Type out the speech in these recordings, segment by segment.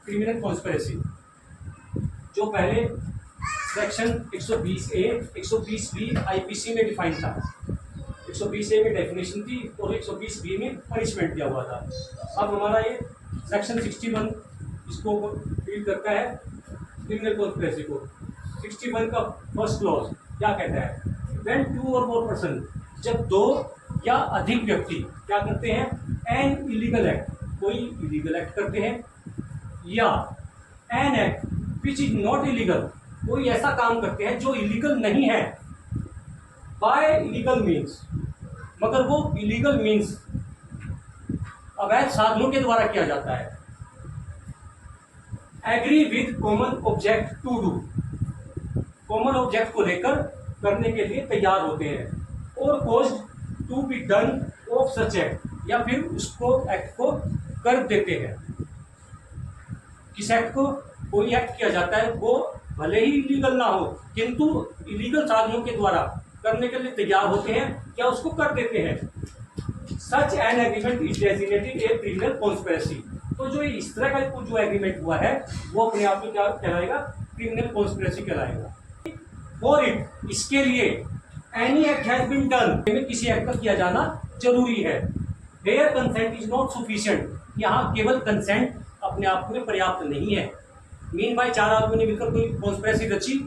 Criminal conspiracy, जो पहले section 120A 120B IPC में डिफाइन था। 120A में डेफिनेशन थी और 120B में पनिशमेंट दिया हुआ था। अब हमारा ये सेक्शन 61 इसको डील करता है क्रिमिनल कॉन्स्पिरेसी को। 61 का फर्स्ट क्लॉज क्या कहता है? व्हेन 2 or more पर्सन, जब 2 या अधिक व्यक्ति क्या करते हैं? एन इलीगल एक्ट, कोई इलीगल एक्ट करते हैं, या an act which is not illegal, कोई ऐसा काम करते हैं जो इलीगल नहीं है, बाय इलीगल मीन्स, मगर वो इलीगल मीन्स अवैध साधनों के द्वारा किया जाता है। Agree with common object to do, common object को लेकर करने के लिए तैयार होते हैं, और caused to be done of such act, या फिर उसको एक्ट को कर देते हैं। किस एक्ट को? कोई एक्ट किया जाता है वो भले ही इलीगल ना हो, किंतु इलीगल साधनों के द्वारा करने के लिए तैयार होते हैं, क्या उसको कर देते हैं। Such an agreement is designated a criminal conspiracy. तो जो इस तरह का जो एग्रीमेंट हुआ है वो अपने आप में क्या कहलाएगा? क्रिमिनल कॉन्स्पिरेसी कहलाएगा। फॉर इट, इसके लिए, any act has been done, किसी एक्ट का किया जाना जरूरी है। Where consent is not sufficient, यहाँ केवल कंसेंट अपने आप में पर्याप्त नहीं है। मीन बाय 4 आदमी ने मिलकर कोई कॉन्स्पिरेसी रची,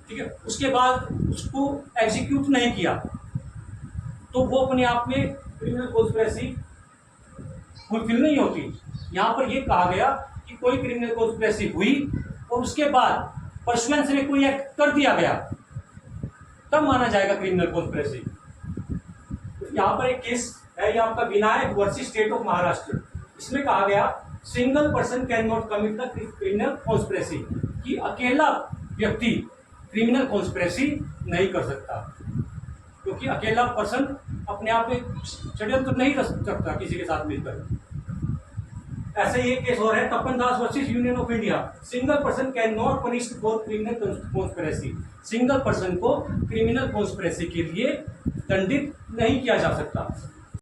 ठीक है, उसके बाद उसको एग्जीक्यूट नहीं किया, तो वो अपने आप में क्रिमिनल कॉन्स्पिरेसी फुलफिल नहीं होती। यहाँ पर ये कहा गया कि कोई क्रिमिनल कॉन्स्पिरेसी हुई और उसके बाद परसुएंस में कोई एक्ट कर दिया गया, तब माना जाएगा क्रिमिनल कॉन्स्पिरेसी। यहाँ पर एक केस है, ये आपका Vinayak versus state of Maharashtra. इसमें कहा गया single person can not commit the criminal conspiracy, कि अकेला व्यक्ति क्रिमिनल कॉन्स्पिरेसी नहीं कर सकता, क्योंकि अकेला पर्सन अपने आप में षड्यंत्र नहीं कर सकता किसी के साथ मिलकर। ऐसे ये केस हो रहा है Tapan Das versus Union of India. Single person can not punish for criminal conspiracy, single person को क्रिमिनल कॉन्स्पिरेसी के लिए दंडित नहीं किया जा सकता।